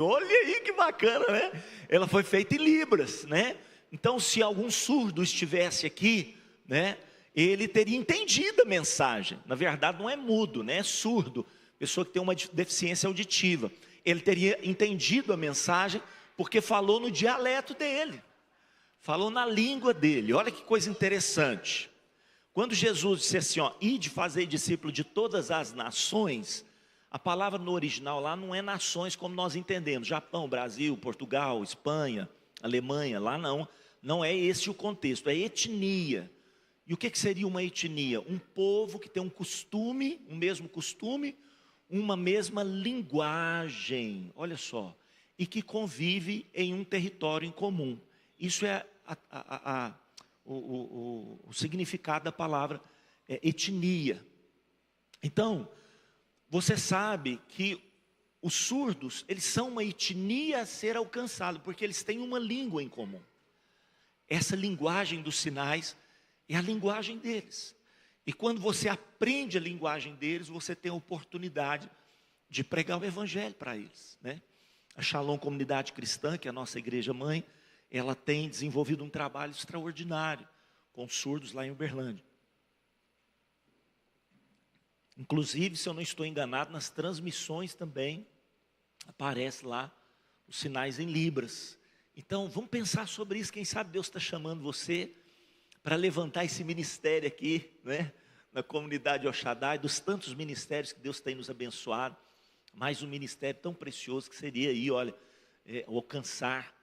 Olha aí que bacana, né? Ela foi feita em libras, né? Então, se algum surdo estivesse aqui, né, ele teria entendido a mensagem. Na verdade, não é mudo, né? É surdo, pessoa que tem uma deficiência auditiva. Ele teria entendido a mensagem porque falou no dialeto dele, falou na língua dele. Olha que coisa interessante. Quando Jesus disse assim, ó, ide fazer discípulo de todas as nações, a palavra no original lá não é nações como nós entendemos, Japão, Brasil, Portugal, Espanha, Alemanha, lá não é esse o contexto, é etnia. E o que seria uma etnia? Um povo que tem um costume, um mesmo costume, uma mesma linguagem, olha só, e que convive em um território em comum. Isso é o significado da palavra etnia. Então, você sabe que os surdos, eles são uma etnia a ser alcançada, porque eles têm uma língua em comum. Essa linguagem dos sinais é a linguagem deles. E quando você aprende a linguagem deles, você tem a oportunidade de pregar o evangelho para eles, né? A Shalom Comunidade Cristã, que é a nossa igreja mãe, ela tem desenvolvido um trabalho extraordinário com surdos lá em Uberlândia. Inclusive, se eu não estou enganado, nas transmissões também aparece lá os sinais em libras. Então, vamos pensar sobre isso. Quem sabe Deus está chamando você para levantar esse ministério aqui, né? Na comunidade El Shaddai, dos tantos ministérios que Deus tem nos abençoado. Mais um ministério tão precioso que seria aí, olha, alcançar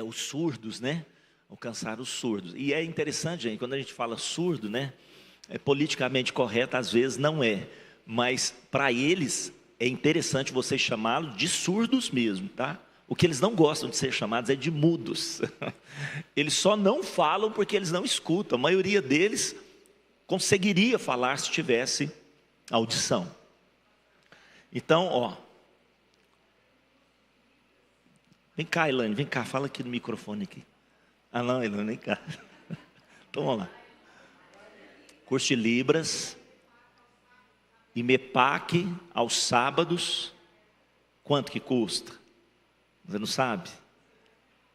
os surdos, né? Alcançar os surdos. E é interessante, gente, quando a gente fala surdo, né? É politicamente correto, às vezes não é, mas para eles é interessante você chamá-los de surdos mesmo, tá? O que eles não gostam de ser chamados é de mudos. Eles só não falam porque eles não escutam. A maioria deles conseguiria falar se tivesse audição. Então, ó, vem cá, Elaine, vem cá, fala aqui no microfone aqui. Ah não, Elaine, vem cá. Então, vamos lá. Curso de Libras, IMEPAC, aos sábados, quanto que custa? Você não sabe?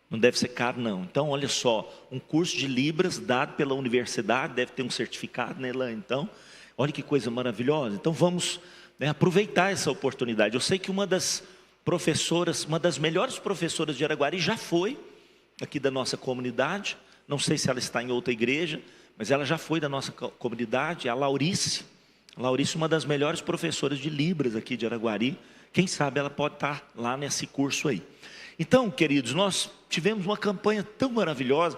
Não deve ser caro não. Então olha só, um curso de Libras dado pela universidade, deve ter um certificado, né, Elaine? Então, olha que coisa maravilhosa. Então vamos, né, aproveitar essa oportunidade. Eu sei que uma das professoras, uma das melhores professoras de Araguari já foi aqui da nossa comunidade. Não sei se ela está em outra igreja, mas ela já foi da nossa comunidade, a Laurice. A Laurice, uma das melhores professoras de Libras aqui de Araguari. Quem sabe ela pode estar lá nesse curso aí. Então, queridos, nós tivemos uma campanha tão maravilhosa.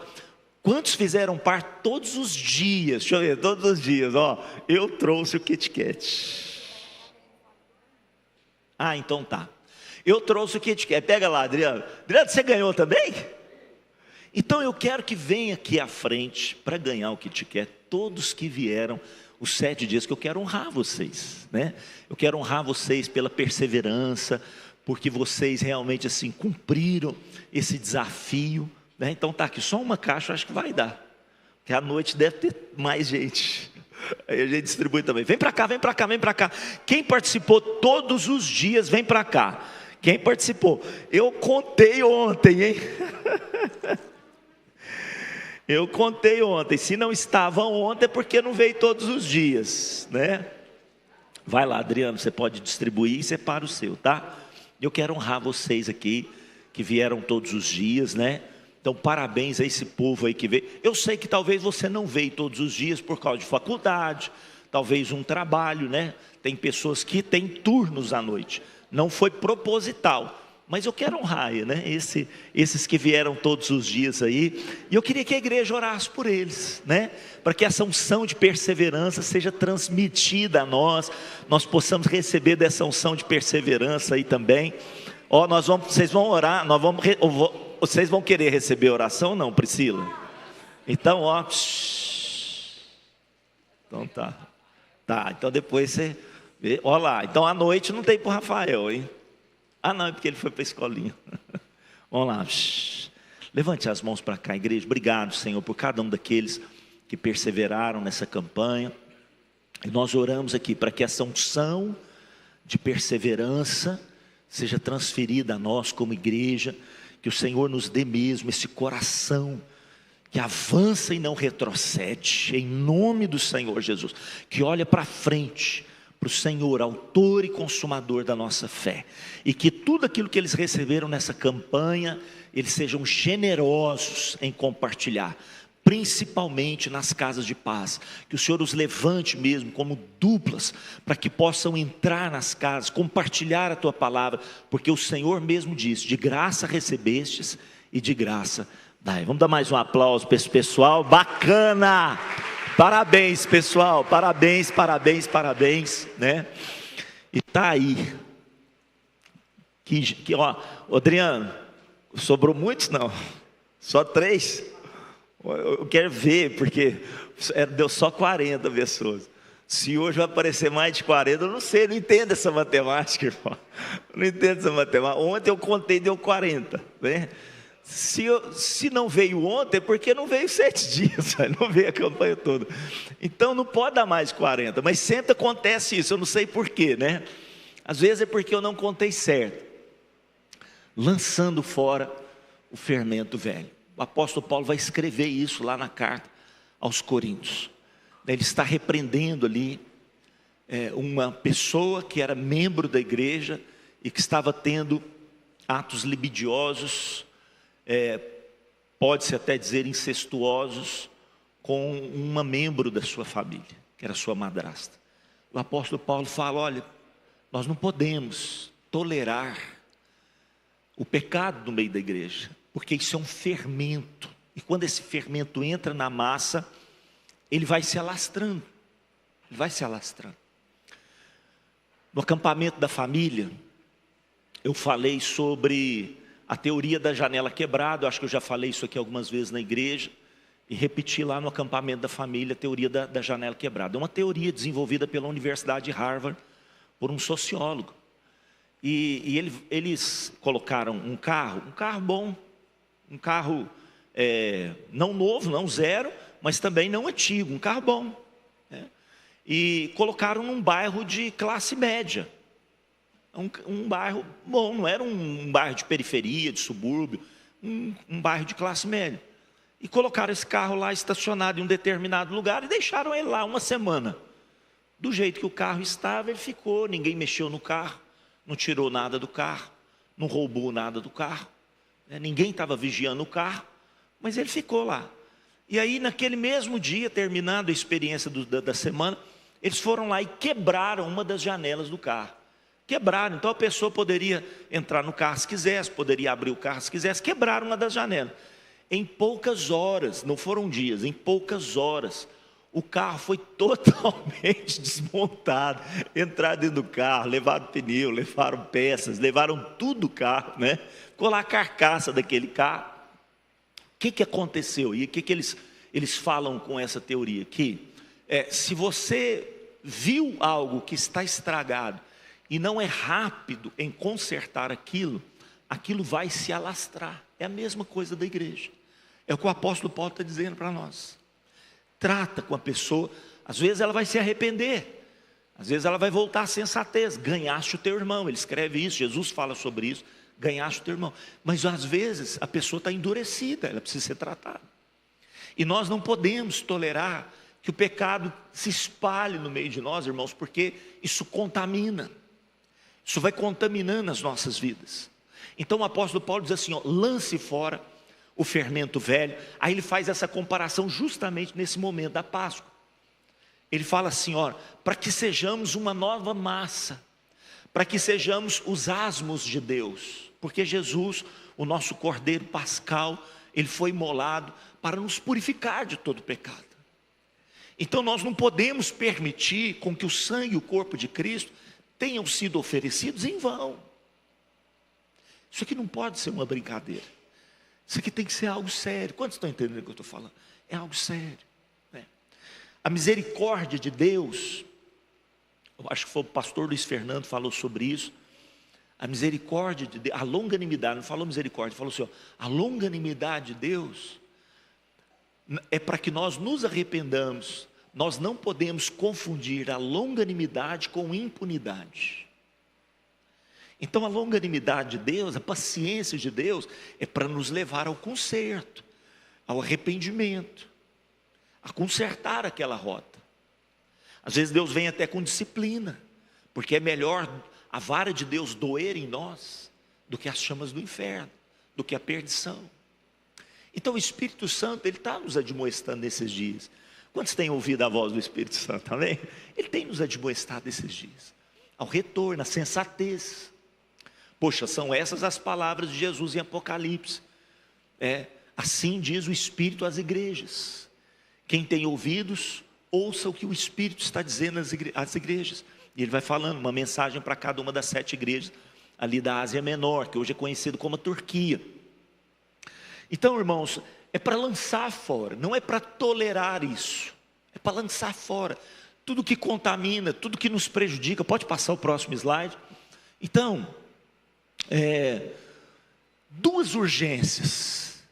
Quantos fizeram parte todos os dias? Deixa eu ver, todos os dias, ó. Eu trouxe o Kit Kat. Ah, então tá. Eu trouxe o Kit Kat. Pega lá, Adriano. Adriano, você ganhou também? Então eu quero que venha aqui à frente para ganhar o Kit Kat todos que vieram os 7 dias, que eu quero honrar vocês, né? Eu quero honrar vocês pela perseverança, porque vocês realmente assim cumpriram esse desafio, né? Então tá aqui, só uma caixa, eu acho que vai dar, porque à noite deve ter mais gente, aí a gente distribui também. Vem para cá, vem para cá, vem para cá. Quem participou todos os dias, vem para cá. Quem participou? Eu contei ontem, hein? Eu contei ontem, se não estava ontem é porque não veio todos os dias, né? Vai lá, Adriano, você pode distribuir e separa o seu, tá? Eu quero honrar vocês aqui, que vieram todos os dias, né? Então parabéns a esse povo aí que veio. Eu sei que talvez você não veio todos os dias por causa de faculdade, talvez um trabalho, né? Tem pessoas que têm turnos à noite, não foi proposital. Mas eu quero honrar, né? Esses que vieram todos os dias aí. E eu queria que a igreja orasse por eles, né? Para que essa unção de perseverança seja transmitida a nós. Nós possamos receber dessa unção de perseverança aí também. Ó, vocês vão orar, vocês vão querer receber oração ou não, Priscila? Então, ó. Então tá. Tá, então depois você vê. Ó lá, então à noite não tem pro Rafael, hein? Ah não, é porque ele foi para a escolinha. Vamos lá. Levante as mãos para cá, igreja. Obrigado, Senhor, por cada um daqueles que perseveraram nessa campanha. E nós oramos aqui para que essa unção de perseverança seja transferida a nós como igreja, que o Senhor nos dê mesmo esse coração que avança e não retrocede, em nome do Senhor Jesus, que olha para frente, para o Senhor, autor e consumador da nossa fé, e que tudo aquilo que eles receberam nessa campanha, eles sejam generosos em compartilhar, principalmente nas casas de paz, que o Senhor os levante mesmo como duplas, para que possam entrar nas casas, compartilhar a Tua palavra, porque o Senhor mesmo diz, de graça recebestes e de graça dai. Vamos dar mais um aplauso para esse pessoal, bacana, parabéns pessoal, parabéns, né? E tá aí, ó, Adriano, sobrou muitos não, só 3, eu quero ver, porque deu só 40 pessoas, se hoje vai aparecer mais de 40, eu não sei, não entendo essa matemática, irmão, não entendo essa matemática, ontem eu contei, deu 40, né? Se não veio ontem, é porque não veio 7 dias, não veio a campanha toda, então não pode dar mais de 40, mas sempre acontece isso, eu não sei porquê, né? Às vezes é porque eu não contei certo, lançando fora o fermento velho. O apóstolo Paulo vai escrever isso lá na carta aos Coríntios, ele está repreendendo ali uma pessoa que era membro da igreja e que estava tendo atos libidinosos, pode-se até dizer incestuosos, com uma membro da sua família, que era sua madrasta. O apóstolo Paulo fala, olha, nós não podemos tolerar o pecado no meio da igreja, porque isso é um fermento, e quando esse fermento entra na massa, ele vai se alastrando, No acampamento da família, eu falei sobre a teoria da janela quebrada, eu acho que eu já falei isso aqui algumas vezes na igreja, e repeti lá no acampamento da família, a teoria da janela quebrada. É uma teoria desenvolvida pela Universidade de Harvard, por um sociólogo. E eles colocaram um carro bom, um carro não novo, não zero, mas também não antigo, um carro bom, né? E colocaram num bairro de classe média, um bairro bom, não era um bairro de periferia, de subúrbio, um bairro de classe média. E colocaram esse carro lá estacionado em um determinado lugar e deixaram ele lá uma semana. Do jeito que o carro estava, ele ficou, ninguém mexeu no carro, não tirou nada do carro, não roubou nada do carro, né? Ninguém estava vigiando o carro, mas ele ficou lá. E aí naquele mesmo dia, terminando a experiência da semana, eles foram lá e quebraram uma das janelas do carro. Quebraram, então a pessoa poderia entrar no carro se quisesse, poderia abrir o carro se quisesse, quebraram uma das janelas. Em poucas horas, não foram dias, em poucas horas, o carro foi totalmente desmontado. Entraram dentro do carro, levaram pneu, levaram peças, levaram tudo do carro, né? Ficou lá a carcaça daquele carro. O que aconteceu? E o que eles falam com essa teoria? Que se você viu algo que está estragado e não é rápido em consertar aquilo, aquilo vai se alastrar. É a mesma coisa da igreja. É o que o apóstolo Paulo está dizendo para nós. Trata com a pessoa, às vezes ela vai se arrepender, às vezes ela vai voltar à sensatez. Ganhaste o teu irmão, ele escreve isso, Jesus fala sobre isso, ganhaste o teu irmão. Mas às vezes a pessoa está endurecida, ela precisa ser tratada. E nós não podemos tolerar que o pecado se espalhe no meio de nós, irmãos, porque isso contamina, isso vai contaminando as nossas vidas. Então o apóstolo Paulo diz assim, ó, lance fora o fermento velho. Aí ele faz essa comparação justamente nesse momento da Páscoa. Ele fala assim, ó, para que sejamos uma nova massa, para que sejamos os asmos de Deus, porque Jesus, o nosso Cordeiro Pascal, ele foi imolado para nos purificar de todo pecado. Então nós não podemos permitir com que o sangue e o corpo de Cristo tenham sido oferecidos em vão. Isso aqui não pode ser uma brincadeira. Isso aqui tem que ser algo sério. Quantos estão entendendo o que eu estou falando? É algo sério, né? A misericórdia de Deus, eu acho que foi o pastor Luiz Fernando que falou sobre isso. A misericórdia de Deus, a longanimidade, não falou misericórdia, falou assim, ó, a longanimidade de Deus é para que nós nos arrependamos. Nós não podemos confundir a longanimidade com impunidade. Então a longanimidade de Deus, a paciência de Deus, é para nos levar ao conserto, ao arrependimento, a consertar aquela rota. Às vezes Deus vem até com disciplina, porque é melhor a vara de Deus doer em nós do que as chamas do inferno, do que a perdição. Então o Espírito Santo, Ele está nos admoestando nesses dias. Quantos têm ouvido a voz do Espírito Santo, amém? Ele tem nos admoestado nesses dias, ao retorno, à sensatez. Poxa, são essas as palavras de Jesus em Apocalipse. Assim diz o Espírito às igrejas. Quem tem ouvidos, ouça o que o Espírito está dizendo às igrejas. E ele vai falando uma mensagem para cada uma das 7 igrejas ali da Ásia Menor, que hoje é conhecido como a Turquia. Então, irmãos, é para lançar fora, não é para tolerar isso, é para lançar fora tudo que contamina, tudo que nos prejudica. Pode passar o próximo slide. Então, duas urgências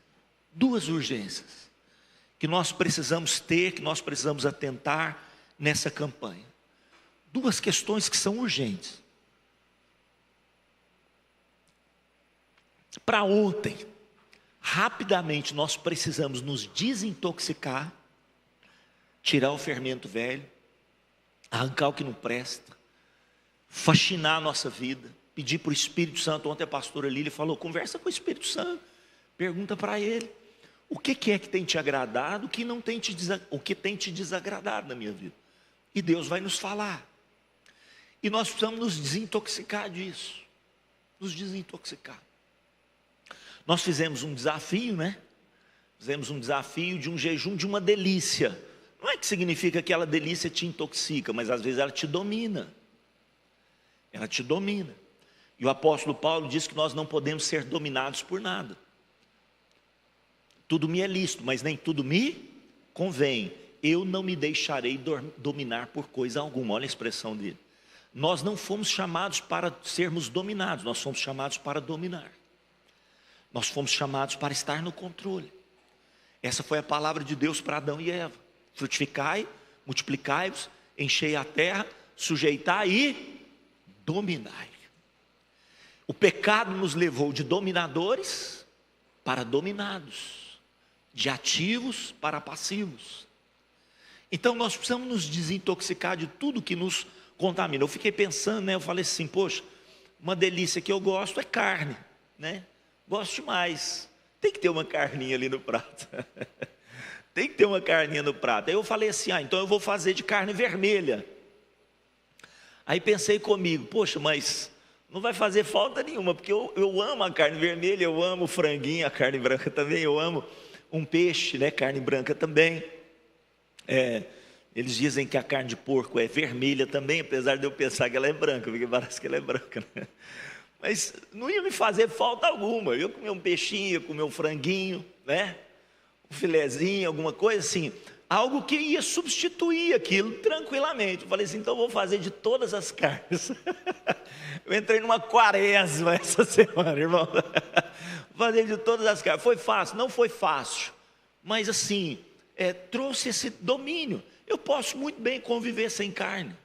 que nós precisamos ter, que nós precisamos atentar nessa campanha. Duas questões que são urgentes. Para ontem, rapidamente nós precisamos nos desintoxicar, tirar o fermento velho, arrancar o que não presta, faxinar a nossa vida, pedir para o Espírito Santo. Ontem a pastora Lília falou, conversa com o Espírito Santo, pergunta para ele, o que é que tem te agradado, o que tem te desagradado na minha vida, e Deus vai nos falar, e nós precisamos nos desintoxicar disso, nos desintoxicar. Nós fizemos um desafio, Fizemos um desafio de um jejum de uma delícia. Não é que significa que aquela delícia te intoxica, mas às vezes ela te domina. Ela te domina. E o apóstolo Paulo diz que nós não podemos ser dominados por nada. Tudo me é lícito, mas nem tudo me convém. Eu não me deixarei dominar por coisa alguma. Olha a expressão dele. Nós não fomos chamados para sermos dominados, nós fomos chamados para dominar. Nós fomos chamados para estar no controle. Essa foi a palavra de Deus para Adão e Eva. Frutificai, multiplicai-vos, enchei a terra, sujeitai e dominai. O pecado nos levou de dominadores para dominados, de ativos para passivos. Então nós precisamos nos desintoxicar de tudo que nos contamina. Eu fiquei pensando, eu falei assim, poxa, uma delícia que eu gosto é carne, Gosto demais. Tem que ter uma carninha ali no prato. Tem que ter uma carninha no prato. Aí eu falei assim, então eu vou fazer de carne vermelha. Aí pensei comigo, poxa, mas não vai fazer falta nenhuma, porque eu amo a carne vermelha, eu amo o franguinho, a carne branca também, eu amo um peixe, carne branca também. Eles dizem que a carne de porco é vermelha também, apesar de eu pensar que ela é branca, porque parece que ela é branca, Mas não ia me fazer falta alguma. Eu comer um peixinho, comer um franguinho, um filezinho, alguma coisa assim, algo que ia substituir aquilo tranquilamente. Eu falei assim, então eu vou fazer de todas as carnes. Eu entrei numa quaresma essa semana, irmão. Fazer de todas as carnes. Foi fácil? Não foi fácil, mas assim, trouxe esse domínio. Eu posso muito bem conviver sem carne.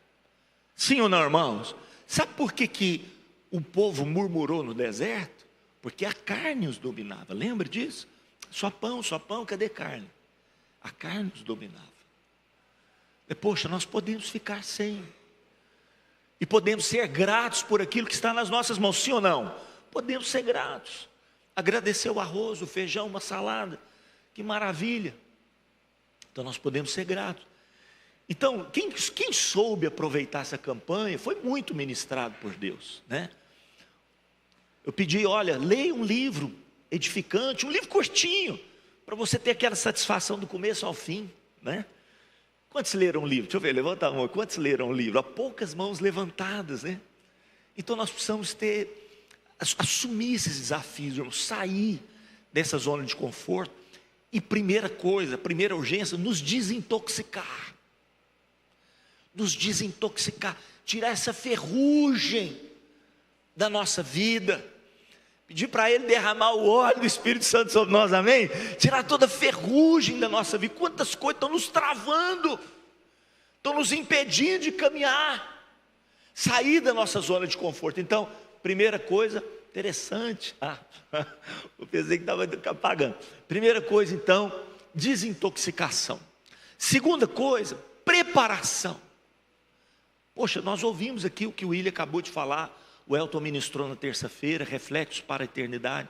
Sim ou não, irmãos? Sabe por que o povo murmurou no deserto? Porque a carne os dominava. Lembra disso? Só pão, cadê carne? A carne os dominava. Poxa, nós podemos ficar sem. E podemos ser gratos por aquilo que está nas nossas mãos, sim ou não? Podemos ser gratos. Agradecer o arroz, o feijão, uma salada. Que maravilha. Então nós podemos ser gratos. Então, quem soube aproveitar essa campanha foi muito ministrado por Deus, Eu pedi, olha, leia um livro edificante, um livro curtinho, para você ter aquela satisfação do começo ao fim, Quantos leram um livro? Deixa eu ver, levanta a mão. Quantos leram um livro? Há poucas mãos levantadas, Então nós precisamos assumir esses desafios, irmãos, sair dessa zona de conforto. E primeira urgência, nos desintoxicar. Nos desintoxicar, tirar essa ferrugem da nossa vida, pedir para Ele derramar o óleo do Espírito Santo sobre nós, amém? Tirar toda a ferrugem da nossa vida. Quantas coisas estão nos travando, estão nos impedindo de caminhar, sair da nossa zona de conforto. Então, primeira coisa, interessante. Eu pensei que estava apagando. Primeira coisa, então, desintoxicação. Segunda coisa, preparação. Poxa, nós ouvimos aqui o que o William acabou de falar, o Elton ministrou na terça-feira, reflexos para a eternidade.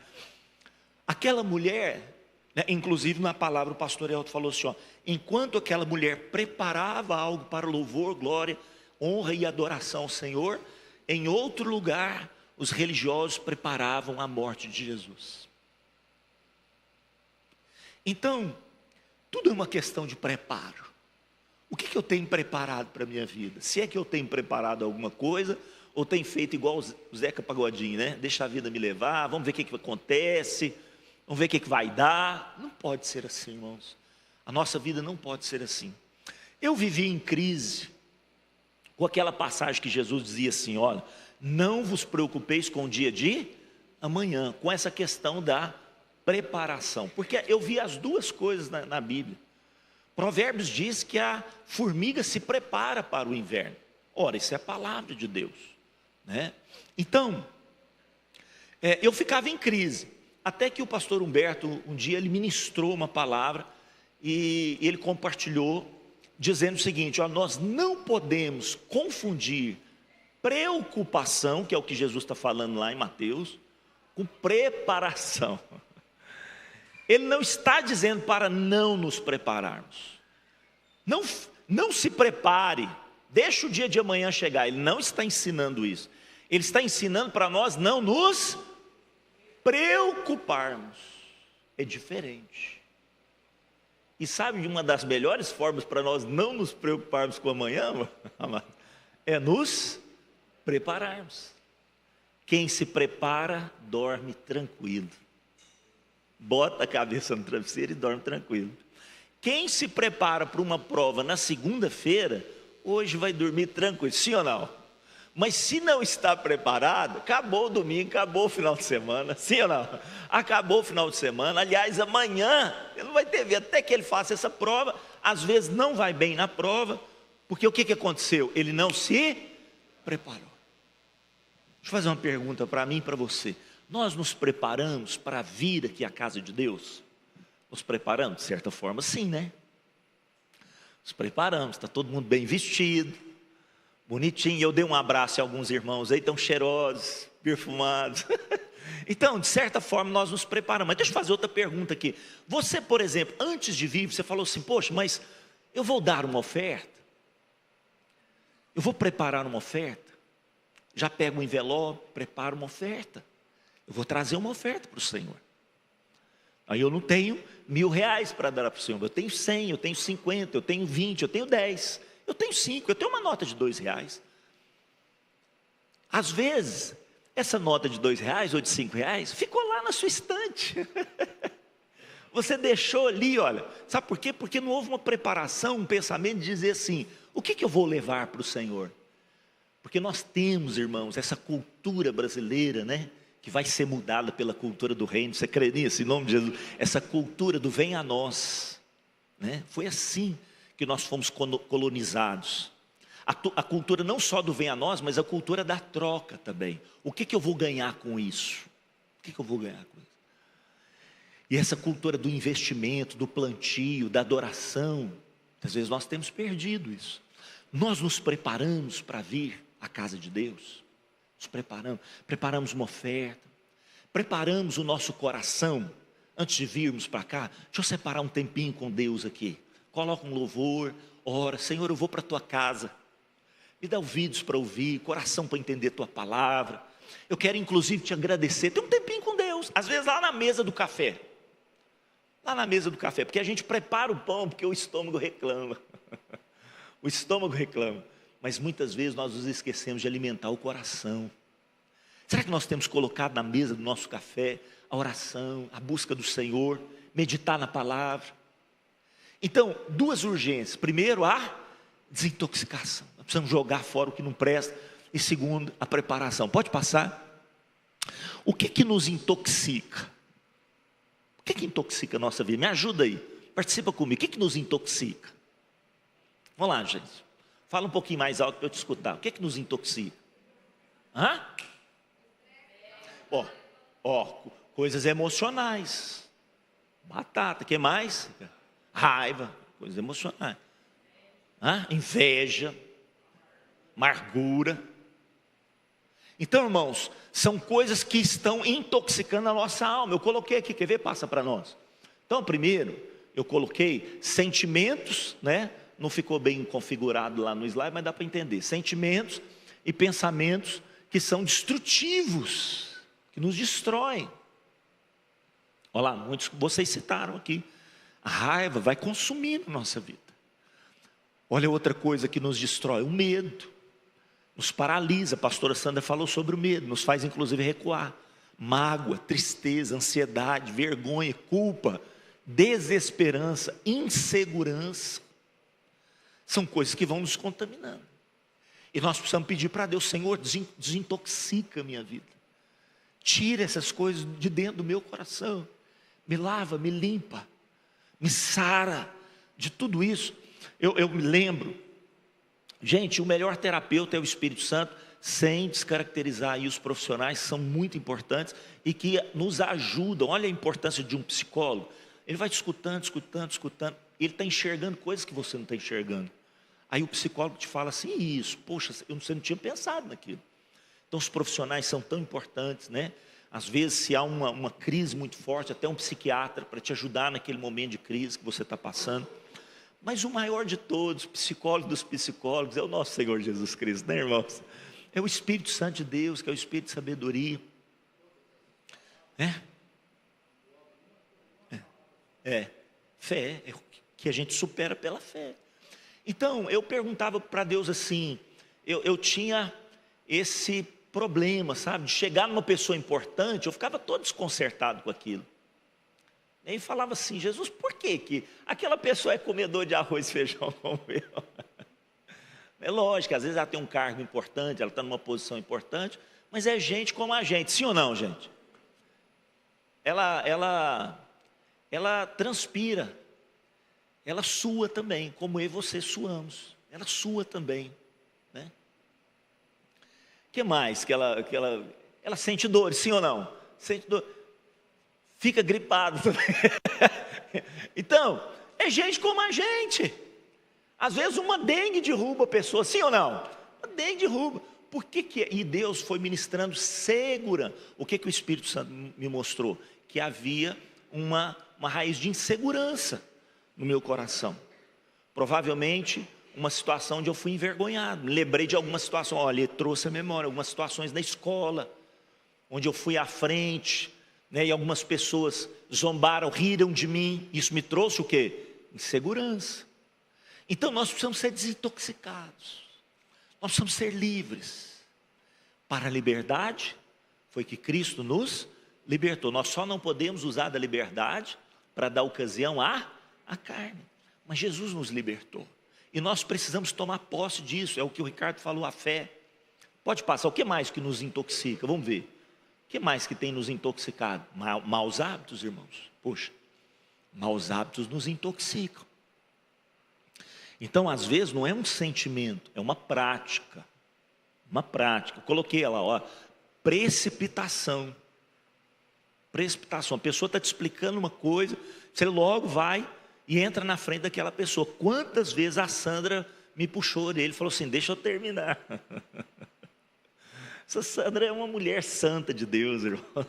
Aquela mulher, né, inclusive na palavra o pastor Elton falou assim, enquanto aquela mulher preparava algo para louvor, glória, honra e adoração ao Senhor, em outro lugar, os religiosos preparavam a morte de Jesus. Então, tudo é uma questão de preparo. O que eu tenho preparado para a minha vida? Se é que eu tenho preparado alguma coisa, ou tenho feito igual o Zeca Pagodinho, né? Deixa a vida me levar, vamos ver o que acontece, vamos ver o que vai dar. Não pode ser assim, irmãos. A nossa vida não pode ser assim. Eu vivi em crise com aquela passagem que Jesus dizia assim, olha, não vos preocupeis com o dia de amanhã, com essa questão da preparação. Porque eu vi as duas coisas na Bíblia. Provérbios diz que a formiga se prepara para o inverno. Ora, isso é a palavra de Deus, né? Então, eu ficava em crise, até que o pastor Humberto, um dia ele ministrou uma palavra, e ele compartilhou, dizendo o seguinte, nós não podemos confundir preocupação, que é o que Jesus está falando lá em Mateus, com preparação. Ele não está dizendo para não nos prepararmos. Não se prepare, deixa o dia de amanhã chegar. Ele não está ensinando isso. Ele está ensinando para nós não nos preocuparmos. É diferente. E sabe uma das melhores formas para nós não nos preocuparmos com amanhã, amado? É nos prepararmos. Quem se prepara, dorme tranquilo. Bota a cabeça no travesseiro e dorme tranquilo. Quem se prepara para uma prova na segunda-feira, hoje vai dormir tranquilo, sim ou não? Mas se não está preparado, acabou o domingo, acabou o final de semana, sim ou não? Acabou o final de semana, aliás, amanhã, ele não vai ter vida, até que ele faça essa prova, às vezes não vai bem na prova, porque o que aconteceu? Ele não se preparou. Deixa eu fazer uma pergunta para mim e para você. Nós nos preparamos para vir aqui à casa de Deus? Nos preparamos, de certa forma, sim, né? Nos preparamos, está todo mundo bem vestido, bonitinho. Eu dei um abraço a alguns irmãos aí, tão cheirosos, perfumados. Então, de certa forma, nós nos preparamos. Mas deixa eu fazer outra pergunta aqui. Você, por exemplo, antes de vir, você falou assim, poxa, mas eu vou dar uma oferta? Eu vou preparar uma oferta? Já pego um envelope, preparo uma oferta. Eu vou trazer uma oferta para o Senhor. Aí eu não tenho R$1.000 para dar para o Senhor. Eu tenho 100, eu tenho 50, eu tenho 20, eu tenho 10. Eu tenho 5, eu tenho uma nota de R$2. Às vezes, essa nota de R$2 ou de R$5 ficou lá na sua estante. Você deixou ali, olha. Sabe por quê? Porque não houve uma preparação, um pensamento de dizer assim, o que eu vou levar para o Senhor? Porque nós temos, irmãos, essa cultura brasileira, né? Que vai ser mudada pela cultura do reino. Você crê nisso, em nome de Jesus? Essa cultura do vem a nós, né? Foi assim que nós fomos colonizados. A cultura não só do vem a nós, mas a cultura da troca também. O que eu vou ganhar com isso? O que eu vou ganhar com isso? E essa cultura do investimento, do plantio, da adoração, às vezes nós temos perdido isso. Nós nos preparamos para vir à casa de Deus. Nos preparamos uma oferta, preparamos o nosso coração, antes de virmos para cá. Deixa eu separar um tempinho com Deus aqui, coloca um louvor, ora, Senhor, eu vou para a tua casa, me dá ouvidos para ouvir, coração para entender a tua palavra, eu quero inclusive te agradecer, tem um tempinho com Deus, às vezes lá na mesa do café, porque a gente prepara o pão, porque o estômago reclama, mas muitas vezes nós nos esquecemos de alimentar o coração. Será que nós temos colocado na mesa do nosso café a oração, a busca do Senhor, meditar na palavra? Então, duas urgências. Primeiro, a desintoxicação. Nós precisamos jogar fora o que não presta. E segundo, a preparação. Pode passar? O que nos intoxica? O que intoxica a nossa vida? Me ajuda aí. Participa comigo. O que nos intoxica? Vamos lá, gente. Fala um pouquinho mais alto para eu te escutar. O que nos intoxica? Ó, ó, coisas emocionais. Batata, que mais? Raiva, coisas emocionais. Inveja, amargura. Então, irmãos, são coisas que estão intoxicando a nossa alma. Eu coloquei aqui, quer ver? Passa para nós. Então, primeiro, eu coloquei sentimentos, né? Não ficou bem configurado lá no slide, mas dá para entender. Sentimentos e pensamentos que são destrutivos, que nos destroem. Olha lá, muitos que vocês citaram aqui. A raiva vai consumindo a nossa vida. Olha outra coisa que nos destrói, o medo. Nos paralisa, a pastora Sandra falou sobre o medo, nos faz inclusive recuar. Mágoa, tristeza, ansiedade, vergonha, culpa, desesperança, insegurança. São coisas que vão nos contaminando. E nós precisamos pedir para Deus: Senhor, desintoxica a minha vida. Tira essas coisas de dentro do meu coração. Me lava, me limpa, me sara de tudo isso. Eu me lembro, gente, o melhor terapeuta é o Espírito Santo, sem descaracterizar aí os profissionais, são muito importantes e que nos ajudam. Olha a importância de um psicólogo. Ele vai te escutando, ele está enxergando coisas que você não está enxergando. Aí o psicólogo te fala assim: isso, poxa, você não tinha pensado naquilo. Então os profissionais são tão importantes, né? Às vezes, se há uma crise muito forte, até um psiquiatra para te ajudar naquele momento de crise que você está passando. Mas o maior de todos, psicólogo dos psicólogos, é o nosso Senhor Jesus Cristo, né, irmãos? É o Espírito Santo de Deus, que é o Espírito de sabedoria. Fé, é o que a gente supera pela fé. Então, eu perguntava para Deus assim, eu tinha esse problema, sabe, de chegar numa pessoa importante, eu ficava todo desconcertado com aquilo. E aí falava assim: Jesus, por que aquela pessoa é comedor de arroz e feijão como eu? É lógico, às vezes ela tem um cargo importante, ela está numa posição importante, mas é gente como a gente, sim ou não, gente? Ela transpira, ela sua também, como eu e você suamos, ela sua também, né? O que mais que ela sente dor, sim ou não? Sente dor, fica gripado também. Então, é gente como a gente. Às vezes uma dengue derruba a pessoa, sim ou não? Uma dengue derruba. Por que e Deus foi ministrando segura. O que o Espírito Santo me mostrou? Que havia uma raiz de insegurança no meu coração. Provavelmente uma situação onde eu fui envergonhado. Me lembrei de alguma situação, olha, trouxe a memória, algumas situações na escola, onde eu fui à frente, né, e algumas pessoas zombaram, riram de mim. Isso me trouxe o quê? Insegurança. Então nós precisamos ser desintoxicados. Nós precisamos ser livres. Para a liberdade, foi que Cristo nos libertou. Nós só não podemos usar da liberdade para dar ocasião à carne. Mas Jesus nos libertou. E nós precisamos tomar posse disso. É o que o Ricardo falou, a fé. Pode passar. O que mais que nos intoxica? Vamos ver. O que mais que tem nos intoxicado? Maus hábitos, irmãos. Poxa, maus hábitos nos intoxicam. Então, às vezes, não é um sentimento, é uma prática. Uma prática. Eu coloquei ela, ó, precipitação. Precipitação. A pessoa está te explicando uma coisa, você logo vai e entra na frente daquela pessoa. Quantas vezes a Sandra me puxou a orelha e falou assim: deixa eu terminar. Essa Sandra é uma mulher santa de Deus, irmão.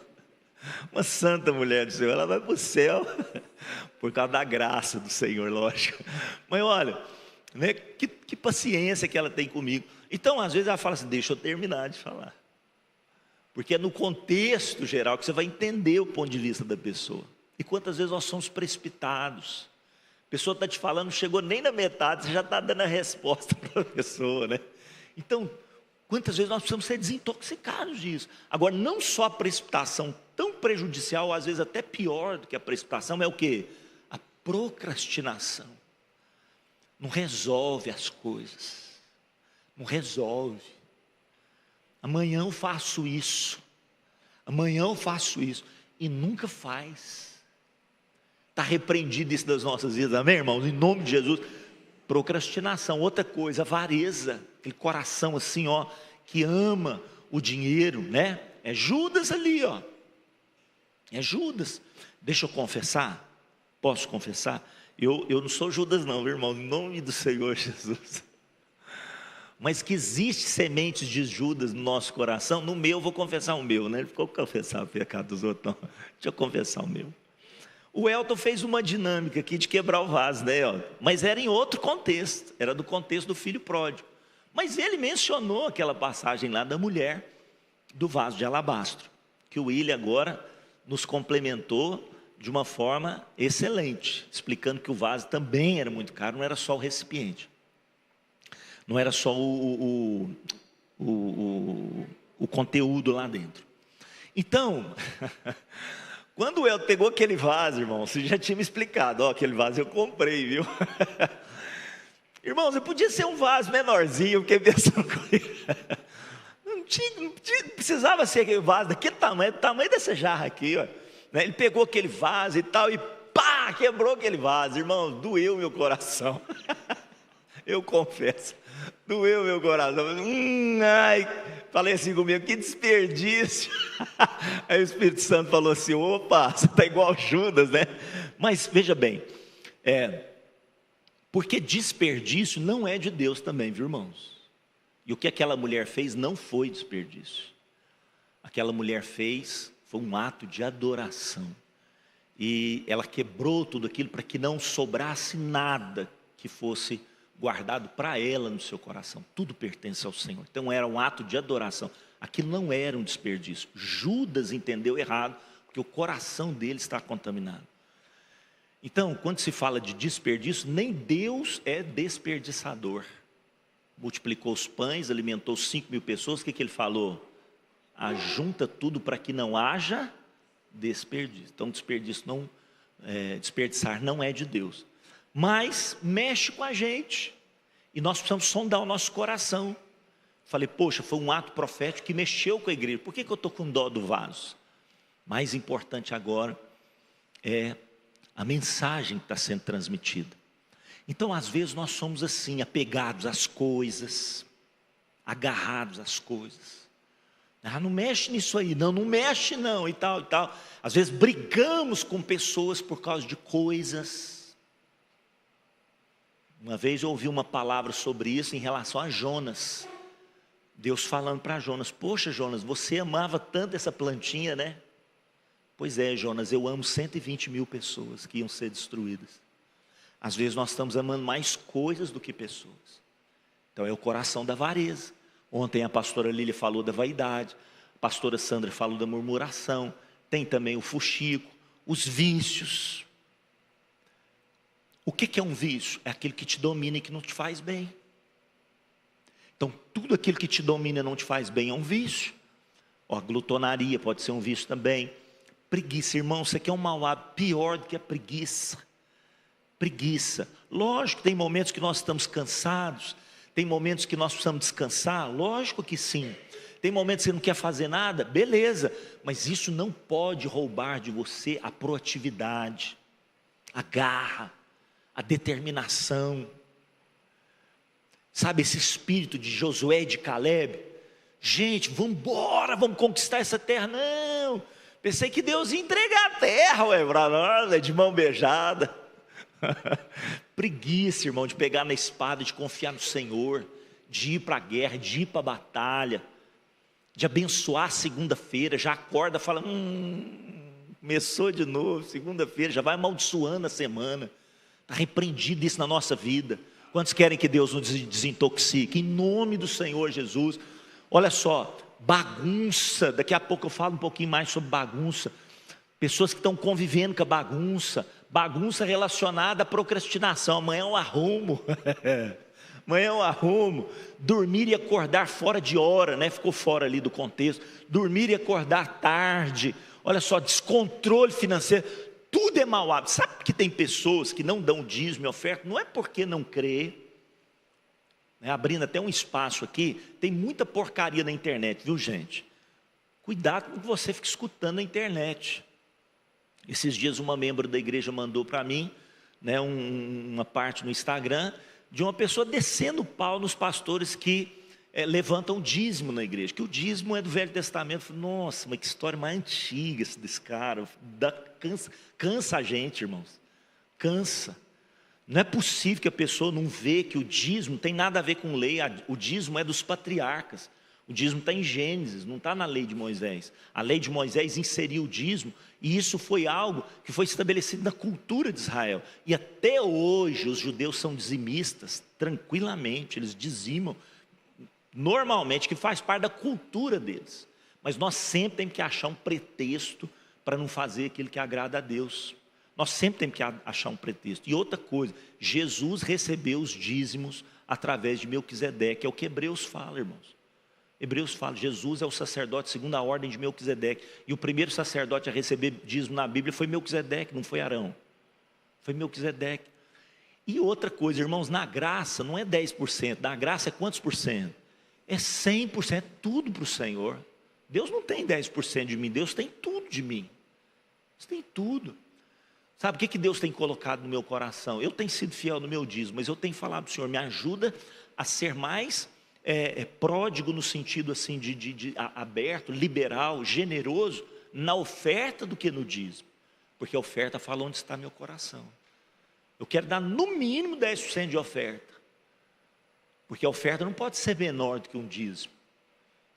Uma santa mulher do Senhor. Ela vai para o céu por causa da graça do Senhor, lógico. Mas olha, né, que paciência que ela tem comigo. Então, às vezes ela fala assim: deixa eu terminar de falar. Porque é no contexto geral que você vai entender o ponto de vista da pessoa. E quantas vezes nós somos precipitados. A pessoa está te falando, não chegou nem na metade, você já está dando a resposta para a pessoa, né? Então, quantas vezes nós precisamos ser desintoxicados disso. Agora, não só a precipitação tão prejudicial, às vezes até pior do que a precipitação, é o quê? A procrastinação. Não resolve as coisas. Não resolve. Amanhã eu faço isso. Amanhã eu faço isso. E nunca faz. Está repreendido isso das nossas vidas, amém, irmãos? Em nome de Jesus. Procrastinação. Outra coisa, avareza. Aquele coração assim, ó, que ama o dinheiro, né? É Judas ali, ó. É Judas. Deixa eu confessar. Posso confessar? Eu não sou Judas não, meu irmão, em nome do Senhor Jesus. Mas que existe sementes de Judas no nosso coração. No meu, eu vou confessar o meu, né? Ele ficou confessar o pecado dos outros, não. Deixa eu confessar o meu. O Elton fez uma dinâmica aqui de quebrar o vaso, né, Elton? Mas era em outro contexto, era do contexto do filho pródigo. Mas ele mencionou aquela passagem lá da mulher do vaso de alabastro, que o William agora nos complementou de uma forma excelente, explicando que o vaso também era muito caro, não era só o recipiente, não era só o conteúdo lá dentro. Então, quando eu pegou aquele vaso, irmão, você já tinha me explicado, ó, aquele vaso eu comprei, viu? Irmãos, podia ser um vaso menorzinho, eu fiquei pensando comigo. Não precisava ser aquele vaso daquele tamanho, do tamanho dessa jarra aqui, ó. Ele pegou aquele vaso e tal, e pá, quebrou aquele vaso. Irmãos, doeu meu coração. Eu confesso, doeu meu coração. Ai, falei assim comigo, que desperdício. Aí o Espírito Santo falou assim, opa, você está igual Judas, né? Mas veja bem, porque desperdício não é de Deus também, viu, irmãos? E o que aquela mulher fez não foi desperdício. Aquela mulher fez, foi um ato de adoração. E ela quebrou tudo aquilo para que não sobrasse nada que fosse guardado para ela no seu coração. Tudo pertence ao Senhor. Então era um ato de adoração. Aquilo não era um desperdício. Judas entendeu errado, porque o coração dele está contaminado. Então, quando se fala de desperdício, nem Deus é desperdiçador. Multiplicou os pães, alimentou 5.000 pessoas, o que ele falou? Ajunta tudo para que não haja desperdício. Então, desperdiçar não é de Deus. Mas mexe com a gente. E nós precisamos sondar o nosso coração. Falei, poxa, foi um ato profético que mexeu com a igreja. Por que eu estou com dó do vaso? Mais importante agora é a mensagem que está sendo transmitida. Então, às vezes, nós somos assim, apegados às coisas, agarrados às coisas. Ah, não mexe nisso aí, não mexe não, e tal, e tal. Às vezes, brigamos com pessoas por causa de coisas. Uma vez eu ouvi uma palavra sobre isso em relação a Jonas. Deus falando para Jonas, poxa Jonas, você amava tanto essa plantinha, né? Pois é, Jonas, eu amo 120.000 pessoas que iam ser destruídas. Às vezes nós estamos amando mais coisas do que pessoas. Então é o coração da avareza. Ontem a pastora Lília falou da vaidade, a pastora Sandra falou da murmuração, tem também o fuxico, os vícios. O que é um vício? É aquele que te domina e que não te faz bem. Então tudo aquilo que te domina e não te faz bem é um vício. A glutonaria pode ser um vício também. Preguiça, irmão, isso aqui é um mau hábito pior do que a preguiça. Preguiça. Lógico, tem momentos que nós estamos cansados, tem momentos que nós precisamos descansar, lógico que sim. Tem momentos que você não quer fazer nada, beleza, mas isso não pode roubar de você a proatividade, a garra, a determinação. Sabe, esse espírito de Josué e de Caleb, gente, vamos embora, vamos conquistar essa terra, não, pensei que Deus ia entregar a terra, ué, para nós, de mão beijada. Preguiça, irmão, de pegar na espada, de confiar no Senhor, de ir para a guerra, de ir para a batalha, de abençoar segunda-feira, já acorda, fala, começou de novo, segunda-feira, já vai amaldiçoando a semana, está repreendido isso na nossa vida. Quantos querem que Deus nos desintoxique? Em nome do Senhor Jesus. Olha só, bagunça, daqui a pouco eu falo um pouquinho mais sobre bagunça, pessoas que estão convivendo com a bagunça relacionada à procrastinação, amanhã eu arrumo, dormir e acordar fora de hora, né? Ficou fora ali do contexto, dormir e acordar tarde, olha só, descontrole financeiro, tudo é mau hábito. Sabe que tem pessoas que não dão dízimo e oferta, não é porque não crê, né? Abrindo até um espaço aqui, tem muita porcaria na internet, viu gente? Cuidado com o que você fica escutando na internet. Esses dias uma membro da igreja mandou para mim, né, uma parte no Instagram, de uma pessoa descendo o pau nos pastores que levantam o dízimo na igreja, que o dízimo é do Velho Testamento. Nossa, mas que história mais antiga desse cara, cansa a gente, irmãos, cansa. Não é possível que a pessoa não vê que o dízimo tem nada a ver com lei. O dízimo é dos patriarcas, o dízimo está em Gênesis, não está na lei de Moisés. A lei de Moisés inseriu o dízimo, e isso foi algo que foi estabelecido na cultura de Israel. E até hoje os judeus são dizimistas, tranquilamente, eles dizimam normalmente, que faz parte da cultura deles. Mas nós sempre temos que achar um pretexto para não fazer aquilo que agrada a Deus. Nós sempre temos que achar um pretexto. E outra coisa, Jesus recebeu os dízimos através de Melquisedeque, é o que Hebreus fala, irmãos. Hebreus fala, Jesus é o sacerdote segundo a ordem de Melquisedeque. E o primeiro sacerdote a receber dízimo na Bíblia foi Melquisedeque, não foi Arão. Foi Melquisedeque. E outra coisa, irmãos, na graça não é 10%, na graça é quantos por cento? É 100%, é tudo para o Senhor. Deus não tem 10% de mim, Deus tem tudo de mim. Deus tem tudo. Sabe o que Deus tem colocado no meu coração? Eu tenho sido fiel no meu dízimo, mas eu tenho falado para o Senhor, me ajuda a ser mais pródigo no sentido assim de aberto, liberal, generoso na oferta do que no dízimo. Porque a oferta fala onde está meu coração. Eu quero dar no mínimo 10% de oferta. Porque a oferta não pode ser menor do que um dízimo.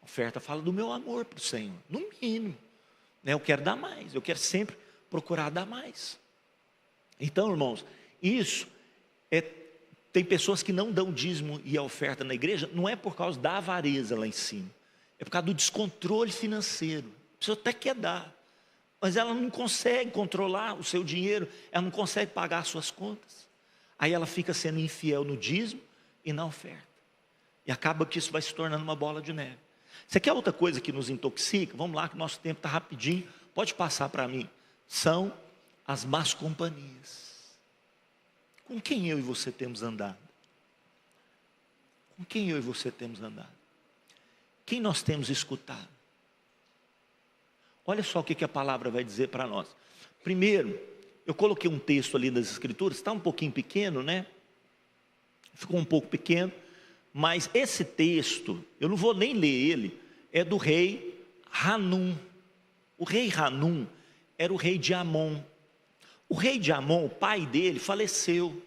A oferta fala do meu amor para o Senhor, no mínimo. Eu quero dar mais, eu quero sempre procurar dar mais. Então, irmãos, isso tem pessoas que não dão dízimo e a oferta na igreja, não é por causa da avareza lá em cima, é por causa do descontrole financeiro. A pessoa até quer dar, mas ela não consegue controlar o seu dinheiro, ela não consegue pagar as suas contas. Aí ela fica sendo infiel no dízimo e na oferta. E acaba que isso vai se tornando uma bola de neve. Você quer outra coisa que nos intoxica? Vamos lá que o nosso tempo está rapidinho. Pode passar para mim. São as más companhias. Com quem eu e você temos andado? Com quem eu e você temos andado? Quem nós temos escutado? Olha só o que a palavra vai dizer para nós. Primeiro, eu coloquei um texto ali das Escrituras, está um pouquinho pequeno, né? Ficou um pouco pequeno, mas esse texto, eu não vou nem ler ele, é do rei Hanum. O rei Hanum era o rei de Amon. O rei de Amon, o pai dele, faleceu.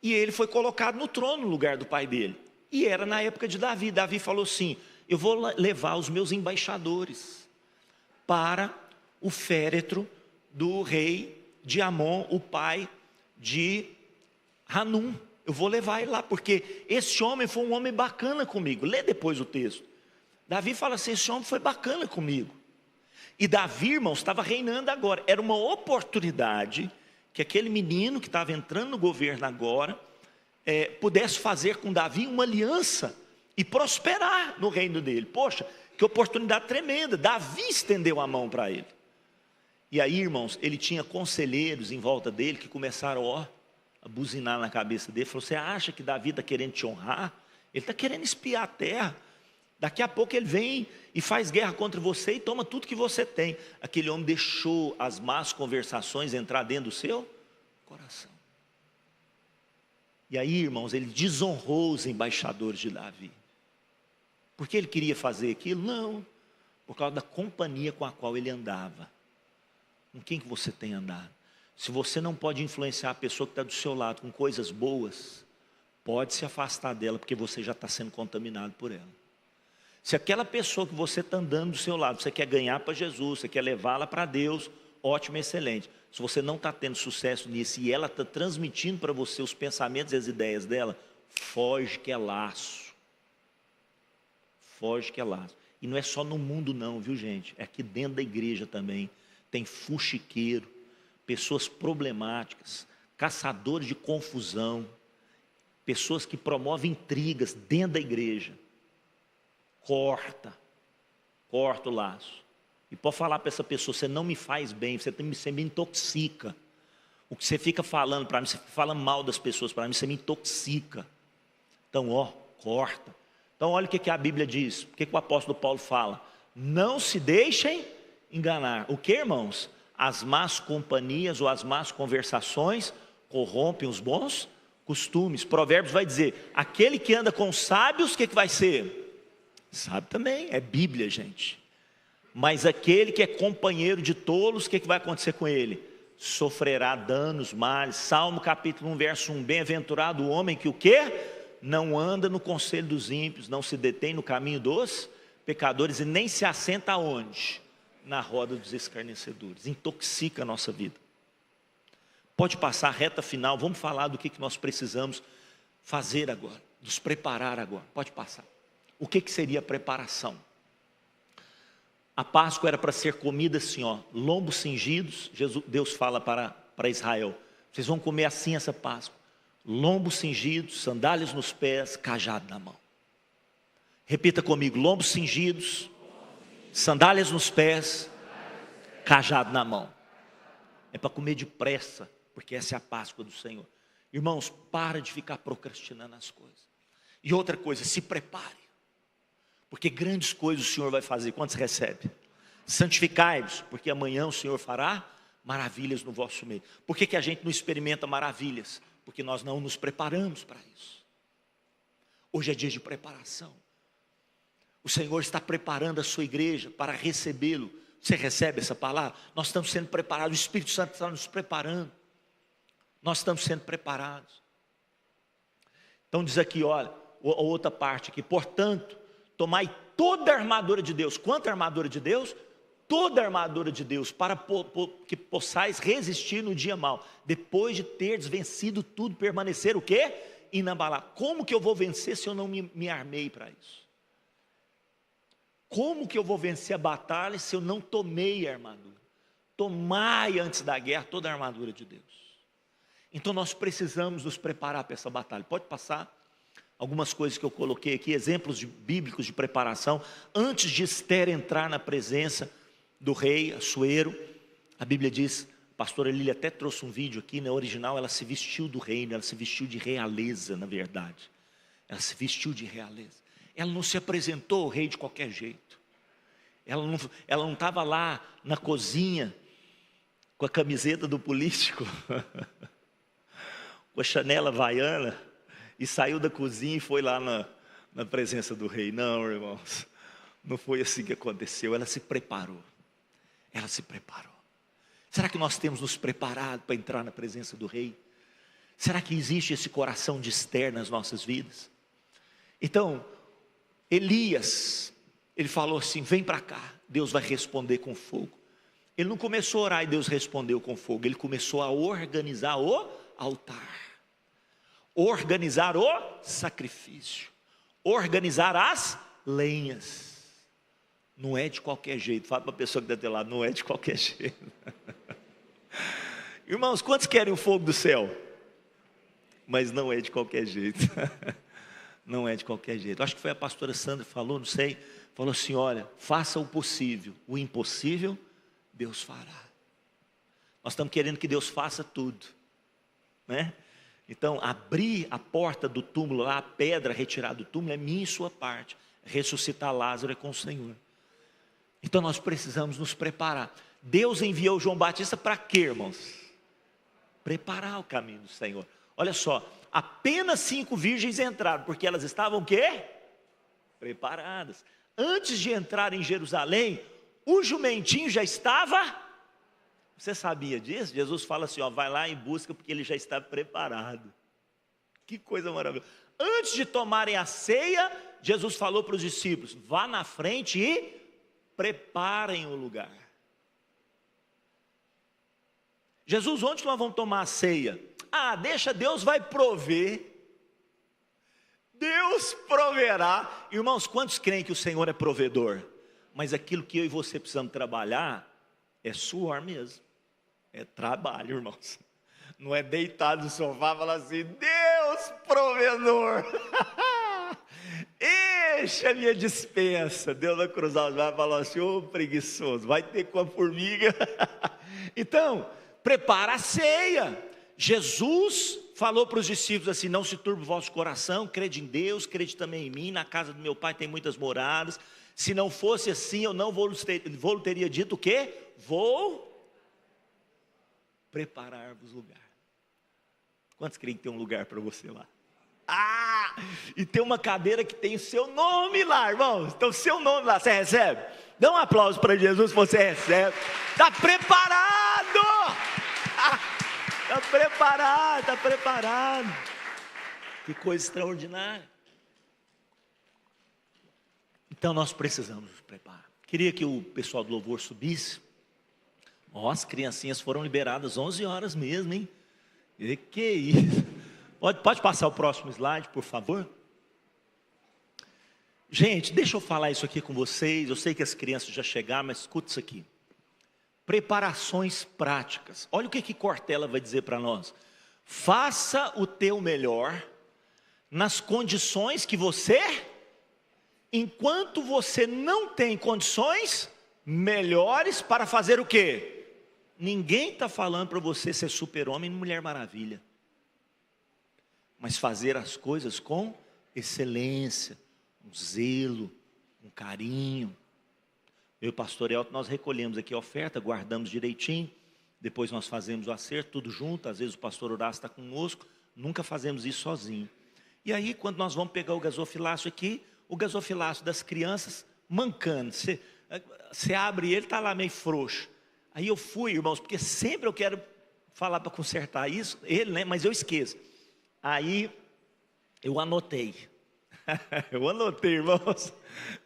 E ele foi colocado no trono no lugar do pai dele. E era na época de Davi. Davi falou assim: eu vou levar os meus embaixadores para o féretro do rei de Amon, o pai de Hanum. Eu vou levar ele lá, porque esse homem foi um homem bacana comigo. Lê depois o texto. Davi fala assim: esse homem foi bacana comigo. E Davi, irmãos, estava reinando agora. Era uma oportunidade que aquele menino que estava entrando no governo agora pudesse fazer com Davi uma aliança e prosperar no reino dele. Poxa, que oportunidade tremenda. Davi estendeu a mão para ele. E aí, irmãos, ele tinha conselheiros em volta dele que começaram a buzinar na cabeça dele. Falou: você acha que Davi está querendo te honrar? Ele está querendo espiar a terra. Daqui a pouco ele vem e faz guerra contra você e toma tudo que você tem. Aquele homem deixou as más conversações entrar dentro do seu coração. E aí, irmãos, ele desonrou os embaixadores de Davi. Por que ele queria fazer aquilo? Não, por causa da companhia com a qual ele andava. Com quem que você tem andado? Se você não pode influenciar a pessoa que está do seu lado com coisas boas, pode se afastar dela, porque você já está sendo contaminado por ela. Se aquela pessoa que você está andando do seu lado, você quer ganhar para Jesus, você quer levá-la para Deus, ótimo, excelente. Se você não está tendo sucesso nisso e ela está transmitindo para você os pensamentos e as ideias dela, foge que é laço. Foge que é laço. E não é só no mundo não, viu gente? É aqui dentro da igreja também. Tem fuxiqueiro, pessoas problemáticas, caçadores de confusão, pessoas que promovem intrigas dentro da igreja. Corta o laço. E pode falar para essa pessoa: você não me faz bem, você me intoxica. O que você fica falando para mim, você fala mal das pessoas para mim, você me intoxica. Então, corta. Então, olha o que a Bíblia diz, o que o apóstolo Paulo fala: não se deixem enganar. O que, irmãos? As más companhias ou as más conversações corrompem os bons costumes. Provérbios vai dizer, aquele que anda com sábios, o que vai ser? Sábio também, é Bíblia, gente. Mas aquele que é companheiro de tolos, o que vai acontecer com ele? Sofrerá danos, males. Salmo capítulo 1, verso 1, bem-aventurado o homem que o quê? Não anda no conselho dos ímpios, não se detém no caminho dos pecadores e nem se assenta aonde? Na roda dos escarnecedores. Intoxica a nossa vida. Pode passar a reta final, vamos falar do que nós precisamos fazer agora, nos preparar agora, pode passar. O que seria a preparação? A Páscoa era para ser comida assim, ó, lombos cingidos. Deus fala para Israel, vocês vão comer assim essa Páscoa, lombos cingidos, sandálias nos pés, cajado na mão. Repita comigo, lombos cingidos, sandálias nos pés, cajado na mão. É para comer depressa, porque essa é a Páscoa do Senhor. Irmãos, para de ficar procrastinando as coisas. E outra coisa, se prepare, porque grandes coisas o Senhor vai fazer. Quantos recebe? Santificai-vos, porque amanhã o Senhor fará maravilhas no vosso meio. Por que a gente não experimenta maravilhas? Porque nós não nos preparamos para isso. Hoje é dia de preparação. O Senhor está preparando a sua igreja para recebê-lo. Você recebe essa palavra? Nós estamos sendo preparados, o Espírito Santo está nos preparando. Nós estamos sendo preparados. Então diz aqui, olha, a outra parte aqui, portanto, tomai toda a armadura de Deus. Quanta armadura de Deus? Toda a armadura de Deus, para que possais resistir no dia mau. Depois de teres vencido tudo, permanecer o quê? Inabalável. Como que eu vou vencer se eu não me armei para isso? Como que eu vou vencer a batalha se eu não tomei a armadura? Tomai antes da guerra toda a armadura de Deus. Então nós precisamos nos preparar para essa batalha. Pode passar algumas coisas que eu coloquei aqui, exemplos bíblicos de preparação. Antes de Esther entrar na presença do rei Assuero, a Bíblia diz, a pastora Lília até trouxe um vídeo aqui, na original ela se vestiu do reino, ela se vestiu de realeza, na verdade. Ela se vestiu de realeza. Ela não se apresentou ao rei de qualquer jeito. Ela não estava lá na cozinha com a camiseta do político, com a chanela havaiana, e saiu da cozinha e foi lá na presença do rei. Não, irmãos, não foi assim que aconteceu. Ela se preparou. Ela se preparou. Será que nós temos nos preparado para entrar na presença do rei? Será que existe esse coração de Esther nas nossas vidas? Então, Elias, ele falou assim, vem para cá, Deus vai responder com fogo. Ele não começou a orar e Deus respondeu com fogo, ele começou a organizar o altar, organizar o sacrifício, organizar as lenhas. Não é de qualquer jeito, fala para a pessoa que está do teu lado, não é de qualquer jeito. Irmãos, quantos querem o fogo do céu? Mas não é de qualquer jeito. Não é de qualquer jeito. Acho que foi a pastora Sandra que falou, não sei. Falou assim, olha, faça o possível. O impossível, Deus fará. Nós estamos querendo que Deus faça tudo, né? Então, abrir a porta do túmulo lá, a pedra retirada do túmulo, é minha e sua parte. Ressuscitar Lázaro é com o Senhor. Então nós precisamos nos preparar. Deus enviou João Batista para quê, irmãos? Preparar o caminho do Senhor. Olha só, apenas 5 virgens entraram, porque elas estavam o quê? Preparadas. Antes de entrar em Jerusalém, o jumentinho já estava... Você sabia disso? Jesus fala assim, ó, vai lá e busca, porque ele já está preparado. Que coisa maravilhosa. Antes de tomarem a ceia, Jesus falou para os discípulos, vá na frente e preparem o lugar. Jesus, onde nós vamos tomar a ceia? Ah, deixa, Deus vai prover. Deus proverá. Irmãos, quantos creem que o Senhor é provedor? Mas aquilo que eu e você precisamos trabalhar é suor mesmo. É trabalho, irmãos. Não é deitado no sofá e falar assim, Deus provedor. Enche a minha despensa. Deus vai cruzar os braços e falar assim, ô preguiçoso, vai ter com a formiga. Então, prepara a ceia. Jesus falou para os discípulos assim, não se turbe o vosso coração, crede em Deus, crede também em mim, na casa do meu pai tem muitas moradas, se não fosse assim, eu não vou teria dito o quê? Vou preparar-vos lugar. Quantos creem que tem um lugar para você lá? Ah, e tem uma cadeira que tem o seu nome lá, irmãos. Então, o seu nome lá, você recebe? Dá um aplauso para Jesus se você recebe. Está preparado! Está preparado, está preparado. Que coisa extraordinária. Então, nós precisamos nos preparar. Queria que o pessoal do louvor subisse. Ó, as criancinhas foram liberadas 11 horas mesmo, hein? E que isso? Pode passar o próximo slide, por favor? Gente, deixa eu falar isso aqui com vocês. Eu sei que as crianças já chegaram, mas escuta isso aqui. Preparações práticas. Olha o que Cortella vai dizer para nós. Faça o teu melhor nas condições que você, enquanto você não tem condições melhores para fazer o quê? Ninguém está falando para você ser super-homem e Mulher Maravilha. Mas fazer as coisas com excelência, com zelo, com carinho. Eu e o pastor Elton, nós recolhemos aqui a oferta, guardamos direitinho, depois nós fazemos o acerto, tudo junto, às vezes o pastor Horácio está conosco, nunca fazemos isso sozinho. E aí, quando nós vamos pegar o gasofilácio aqui, o gasofilácio das crianças mancando, você abre ele, está lá meio frouxo. Aí eu fui, irmãos, porque sempre eu quero falar para consertar isso, ele, né, mas eu esqueço. Aí, eu anotei, irmãos,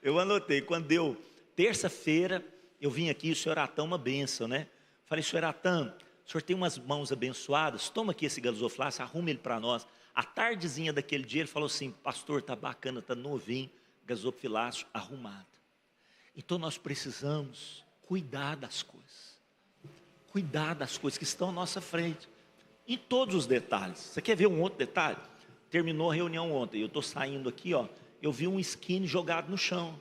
eu anotei, quando deu terça-feira, eu vim aqui, o senhor Atão, uma bênção, né? Falei, senhor Atão, o senhor tem umas mãos abençoadas, toma aqui esse gasofilácio, arruma ele para nós. A tardezinha daquele dia, ele falou assim, pastor, tá bacana, tá novinho, gasofilácio arrumado. Então nós precisamos cuidar das coisas que estão à nossa frente. Em todos os detalhes. Você quer ver um outro detalhe? Terminou a reunião ontem, eu estou saindo aqui, ó, eu vi um skinny jogado no chão.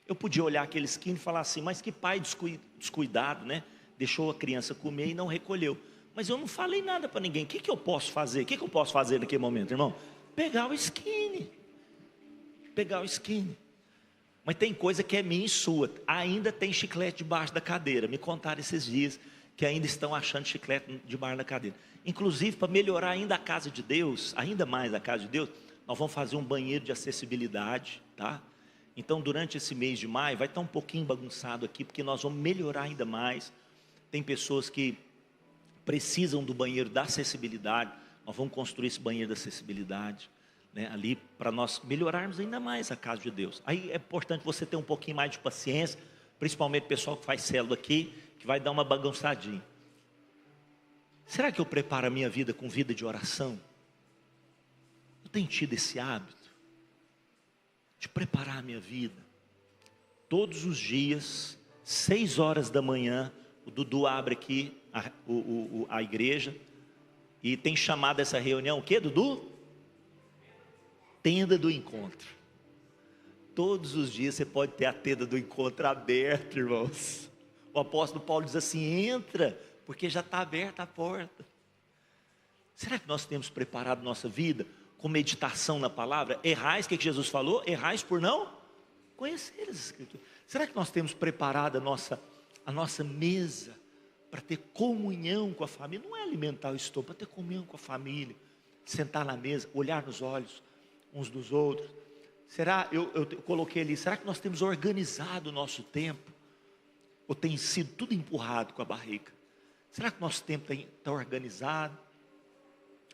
Eu podia olhar aquele skinny e falar assim, mas que pai descuidado, né? Deixou a criança comer e não recolheu. Mas eu não falei nada para ninguém. O que eu posso fazer? O que eu posso fazer naquele momento, irmão? Pegar o skinny. Mas tem coisa que é minha e sua. Ainda tem chiclete debaixo da cadeira. Me contaram esses dias que ainda estão achando chiclete debaixo da cadeira. Inclusive, para melhorar ainda a casa de Deus, ainda mais a casa de Deus, nós vamos fazer um banheiro de acessibilidade, tá? Então, durante esse mês de maio, vai estar um pouquinho bagunçado aqui, porque nós vamos melhorar ainda mais. Tem pessoas que precisam do banheiro da acessibilidade, nós vamos construir esse banheiro da acessibilidade, né, ali, para nós melhorarmos ainda mais a casa de Deus. Aí é importante você ter um pouquinho mais de paciência, principalmente o pessoal que faz célula aqui, que vai dar uma bagunçadinha. Será que eu preparo a minha vida com vida de oração? Eu tenho tido esse hábito de preparar a minha vida. Todos os dias, 6 horas da manhã, o Dudu abre aqui a igreja e tem chamado essa reunião, o que, Dudu? Tenda do encontro. Todos os dias você pode ter a tenda do encontro aberta, irmãos. O apóstolo Paulo diz assim, entra, porque já está aberta a porta. Será que nós temos preparado nossa vida com meditação na palavra? Errais, o que Jesus falou? Errais por não conhecer as Escrituras. Será que nós temos preparado a nossa mesa para ter comunhão com a família? Não é alimentar o estômago, para ter comunhão com a família, sentar na mesa, olhar nos olhos uns dos outros. Será, eu coloquei ali, será que nós temos organizado o nosso tempo? Ou tem sido tudo empurrado com a barriga? Será que nosso tempo está organizado?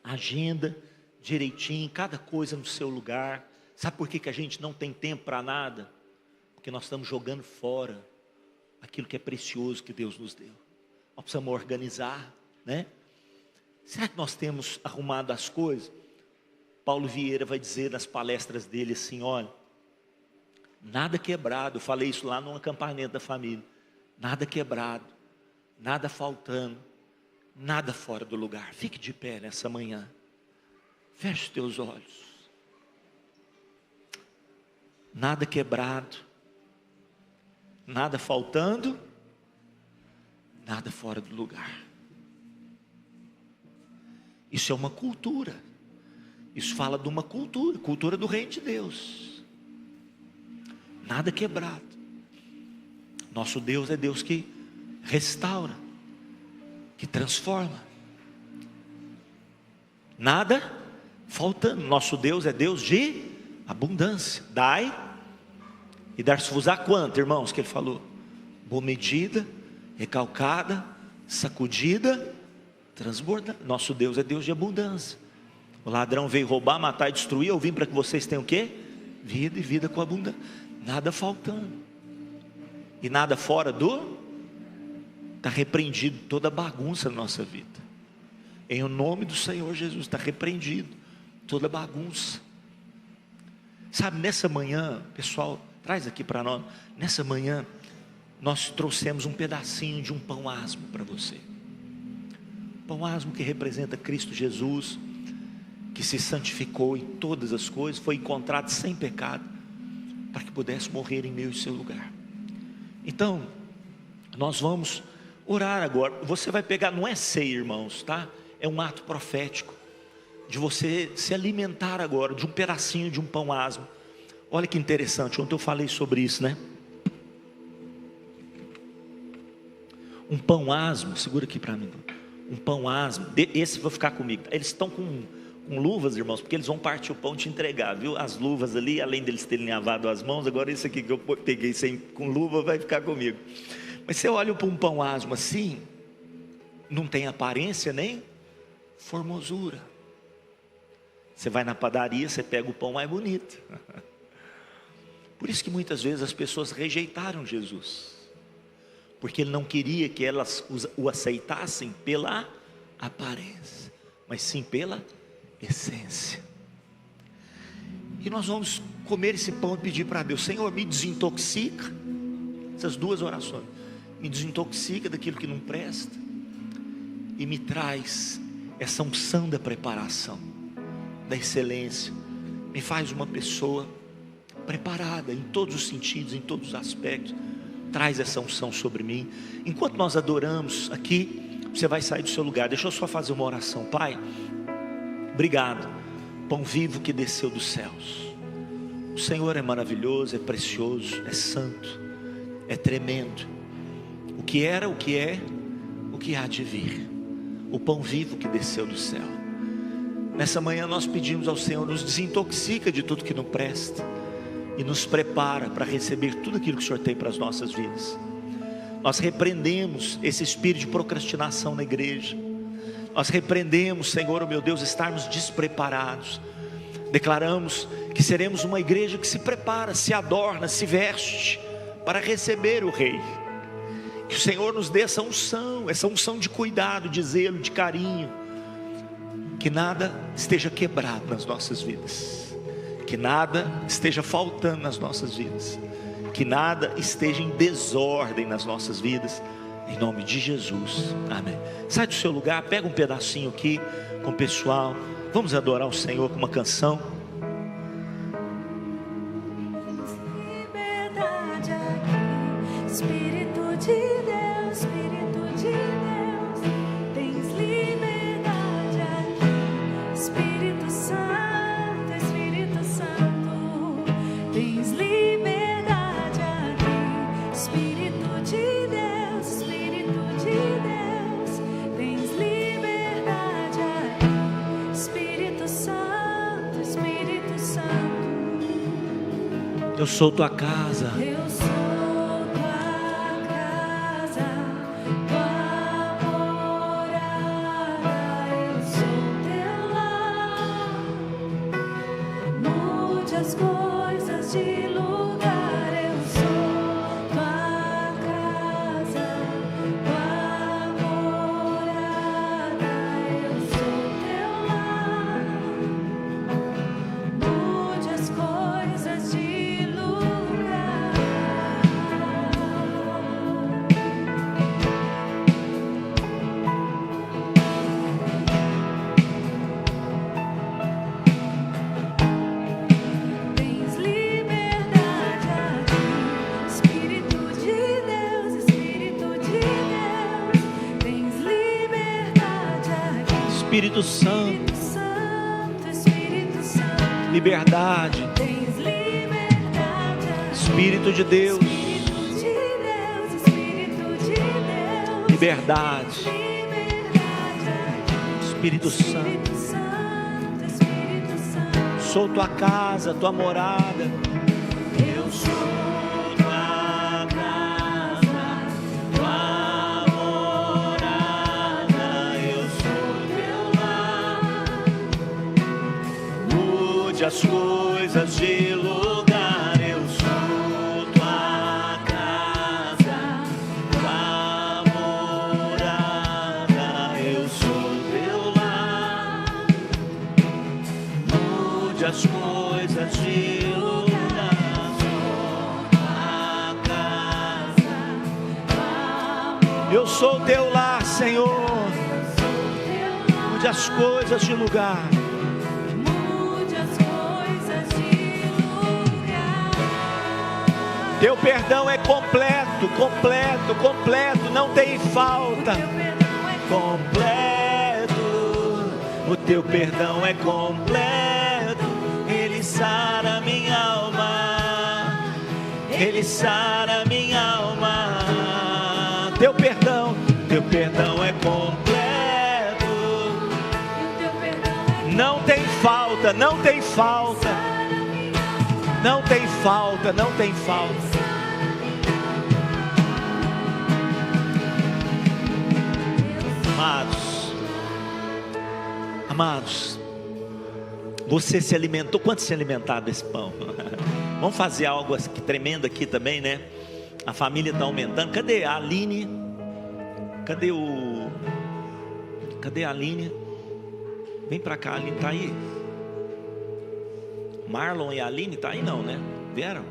Agenda direitinho, cada coisa no seu lugar. Sabe por que a gente não tem tempo para nada? Porque nós estamos jogando fora aquilo que é precioso que Deus nos deu. Nós precisamos organizar, né? Será que nós temos arrumado as coisas? Paulo Vieira vai dizer nas palestras dele assim, olha, nada quebrado, eu falei isso lá no acampamento da família, nada quebrado, nada faltando, nada fora do lugar. Fique de pé nessa manhã, feche os teus olhos, nada quebrado, nada faltando, nada fora do lugar. Isso é uma cultura. Isso fala de uma cultura do reino de Deus. Nada quebrado. Nosso Deus é Deus que restaura, que transforma. nada faltando. Nosso Deus é Deus de abundância. Dai e dar-se-vos-á quanto, irmãos, que ele falou? Boa medida, recalcada, sacudida, transbordando. Nosso Deus é Deus de abundância. O ladrão veio roubar, matar e destruir. Eu vim para que vocês tenham o quê? Vida, e vida com abundância. Nada faltando. E nada fora do... Está repreendido toda bagunça na nossa vida. Em o nome do Senhor Jesus, está repreendido toda bagunça. Sabe, nessa manhã, pessoal, traz aqui para nós. Nessa manhã, nós trouxemos um pedacinho de um pão asmo para você. Pão asmo que representa Cristo Jesus, que se santificou em todas as coisas, foi encontrado sem pecado, para que pudesse morrer em meu e seu lugar. Então, nós vamos orar agora. Você vai pegar, não é ceia, irmãos, tá? É um ato profético, de você se alimentar agora, de um pedacinho de um pão asmo. Olha que interessante, ontem eu falei sobre isso, né? Um pão asmo, segura aqui para mim. Um pão asmo, esse vai ficar comigo. Eles estão com luvas, irmãos, porque eles vão partir o pão e te entregar, viu? As luvas ali, além deles terem lavado as mãos, agora esse aqui que eu peguei com luva vai ficar comigo. Mas você olha para um pão asmo assim, não tem aparência nem formosura. Você vai na padaria, você pega o pão mais bonito. Por isso que muitas vezes as pessoas rejeitaram Jesus, porque ele não queria que elas o aceitassem pela aparência, mas sim pela essência. E nós vamos comer esse pão e pedir para Deus: Senhor, me desintoxica. Essas duas orações: me desintoxica daquilo que não presta, e me traz essa unção da preparação, da excelência. Me faz uma pessoa preparada em todos os sentidos, em todos os aspectos. Traz essa unção sobre mim. Enquanto nós adoramos aqui, você vai sair do seu lugar. Deixa eu só fazer uma oração. Pai, obrigado, pão vivo que desceu dos céus. O Senhor é maravilhoso, é precioso, é santo, é tremendo. O que era, o que é, o que há de vir. O pão vivo que desceu do céu. Nessa manhã nós pedimos ao Senhor: nos desintoxica de tudo que não presta e nos prepara para receber tudo aquilo que o Senhor tem para as nossas vidas. Nós repreendemos esse espírito de procrastinação na igreja. Nós repreendemos, Senhor, oh meu Deus, estarmos despreparados. Declaramos que seremos uma igreja que se prepara, se adorna, se veste para receber o Rei. Que o Senhor nos dê essa unção de cuidado, de zelo, de carinho. Que nada esteja quebrado nas nossas vidas, que nada esteja faltando nas nossas vidas, que nada esteja em desordem nas nossas vidas, em nome de Jesus, amém. Sai do seu lugar, pega um pedacinho aqui com o pessoal, vamos adorar o Senhor com uma canção. Liberdade aqui, Espírito de Deus, Espírito de Deus, tens liberdade aqui, Espírito Santo, Espírito Santo, tens liberdade aqui, Espírito de Deus, Espírito de Deus, tens liberdade aqui, Espírito Santo, Espírito Santo. Eu sou tua casa, Eu sou tua casa, tua morada, eu sou teu lar. Mude as coisas de lugar, eu sou tua casa, tua morada, eu sou teu lar. Mude as coisas de lugar. Tens liberdade aqui, Espírito de Deus, Espírito de Deus. Tens liberdade aqui, Espírito Santo, Espírito Santo, Espírito Santo. liberdade, Tens liberdade aqui, Espírito de Deus, Espírito de Deus, Espírito de Deus. liberdade, Liberdade aqui, Espírito Santo. Espírito Santo. sou tua casa, tua morada. Eu sou tua casa, tua morada. Eu sou teu lar. Mude as coisas de lugar. Eu sou tua casa, tua morada. Eu sou teu lar. Mude as coisas de lugar. Eu sou teu lar, Senhor. Mude as coisas de lugar. Mude as coisas de lugar. Teu perdão é completo, completo, completo, não tem falta. Teu perdão é Completo, o teu perdão é completo. Ele sara minha alma, ele sara minha alma. Teu perdão é completo. teu perdão é Não tem falta, não tem falta, não tem falta, não tem falta. Amados, você se alimentou? Quanto se alimentaram desse pão? Vamos fazer algo aqui, tremendo aqui também, né? A família está aumentando. Cadê a Aline? Cadê a Aline? Vem pra cá, a Aline tá aí. Marlon e a Aline tá aí não, né? Vieram?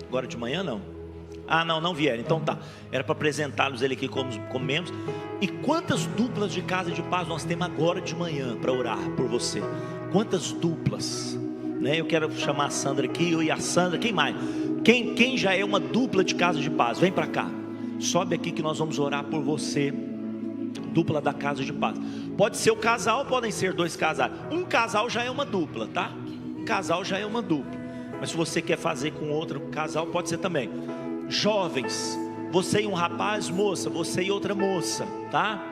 Agora de manhã não? Ah, não vieram, então tá. Era para apresentá-los ele aqui como membros. E quantas duplas de casa de paz nós temos agora de manhã para orar por você? Quantas duplas, né? Eu quero chamar a Sandra aqui, eu e a Sandra, quem mais? Quem já é uma dupla de casa de paz? Vem para cá, sobe aqui que nós vamos orar por você. Dupla da casa de paz. Pode ser o casal, podem ser dois casais. Um casal já é uma dupla, tá? Um casal já é uma dupla. Mas se você quer fazer com outro casal, pode ser também. Jovens, você e um rapaz, moça, você e outra moça, tá?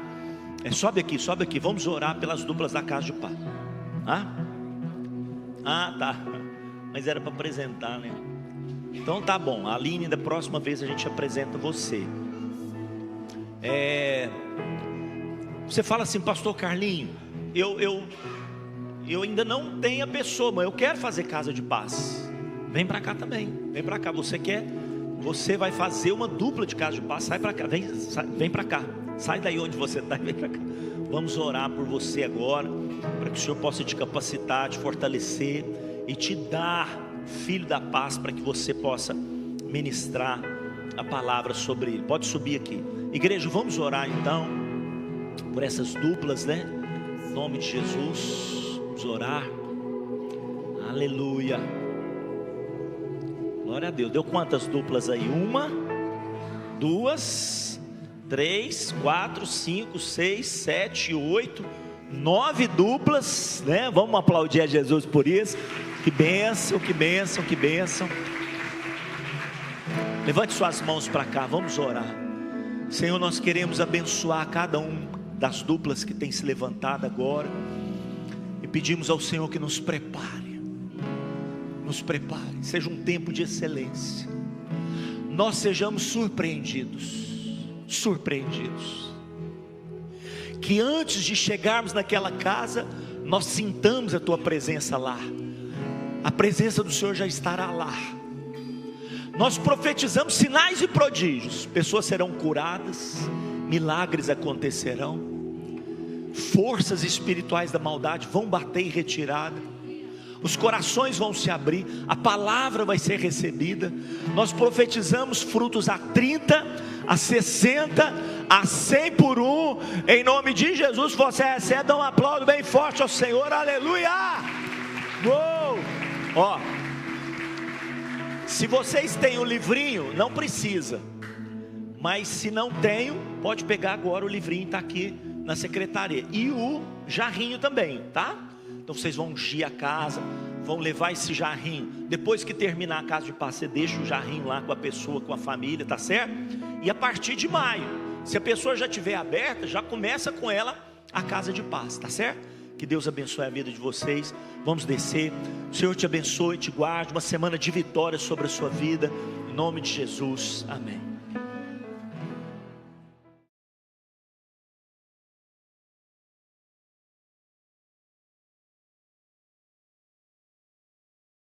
Sobe aqui, vamos orar pelas duplas da casa de paz. Ah, tá. Mas era para apresentar, né? Então tá bom, a Aline, da próxima vez a gente apresenta você. Você fala assim, pastor Carlinho, eu ainda não tenho a pessoa, mas eu quero fazer casa de paz. Vem para cá também, vem para cá. Você vai fazer uma dupla de casa de paz. Sai para cá, vem para cá. Sai daí onde você está e vem para cá. Vamos orar por você agora, para que o Senhor possa te capacitar, te fortalecer e te dar, filho da paz, para que você possa ministrar a palavra sobre ele. Pode subir aqui. Igreja, vamos orar então por essas duplas, né? Em nome de Jesus, vamos orar. Aleluia. Glória a Deus. Deu quantas duplas aí? 1, 2, 3, 4, 5, 6, 7, 8, 9 duplas, né? Vamos aplaudir a Jesus por isso. Que bênção, que bênção, que bênção. Levante suas mãos para cá, vamos orar. Senhor, nós queremos abençoar cada um das duplas que tem se levantado agora. E pedimos ao Senhor que nos prepare. Nos prepare, seja um tempo de excelência. Nós sejamos surpreendidos. Que antes de chegarmos naquela casa, nós sintamos a tua presença lá. A presença do Senhor já estará lá. Nós profetizamos sinais e prodígios. Pessoas serão curadas, milagres acontecerão, forças espirituais da maldade vão bater em retirada. Os corações vão se abrir, a palavra vai ser recebida. Nós profetizamos frutos a 30, a 60, a 100 por um. Em nome de Jesus, você recebe, dá um aplauso bem forte ao Senhor, aleluia. Uou! Ó, se vocês têm o livrinho, não precisa. Mas se não tem, pode pegar agora o livrinho, está aqui na secretaria. E o jarrinho também, tá? Então vocês vão ungir a casa, vão levar esse jarrinho. Depois que terminar a casa de paz, você deixa o jarrinho lá com a pessoa, com a família, tá certo? E a partir de maio, se a pessoa já estiver aberta, já começa com ela a casa de paz, tá certo? Que Deus abençoe a vida de vocês. Vamos descer. O Senhor te abençoe, te guarde. Uma semana de vitória sobre a sua vida. Em nome de Jesus. Amém.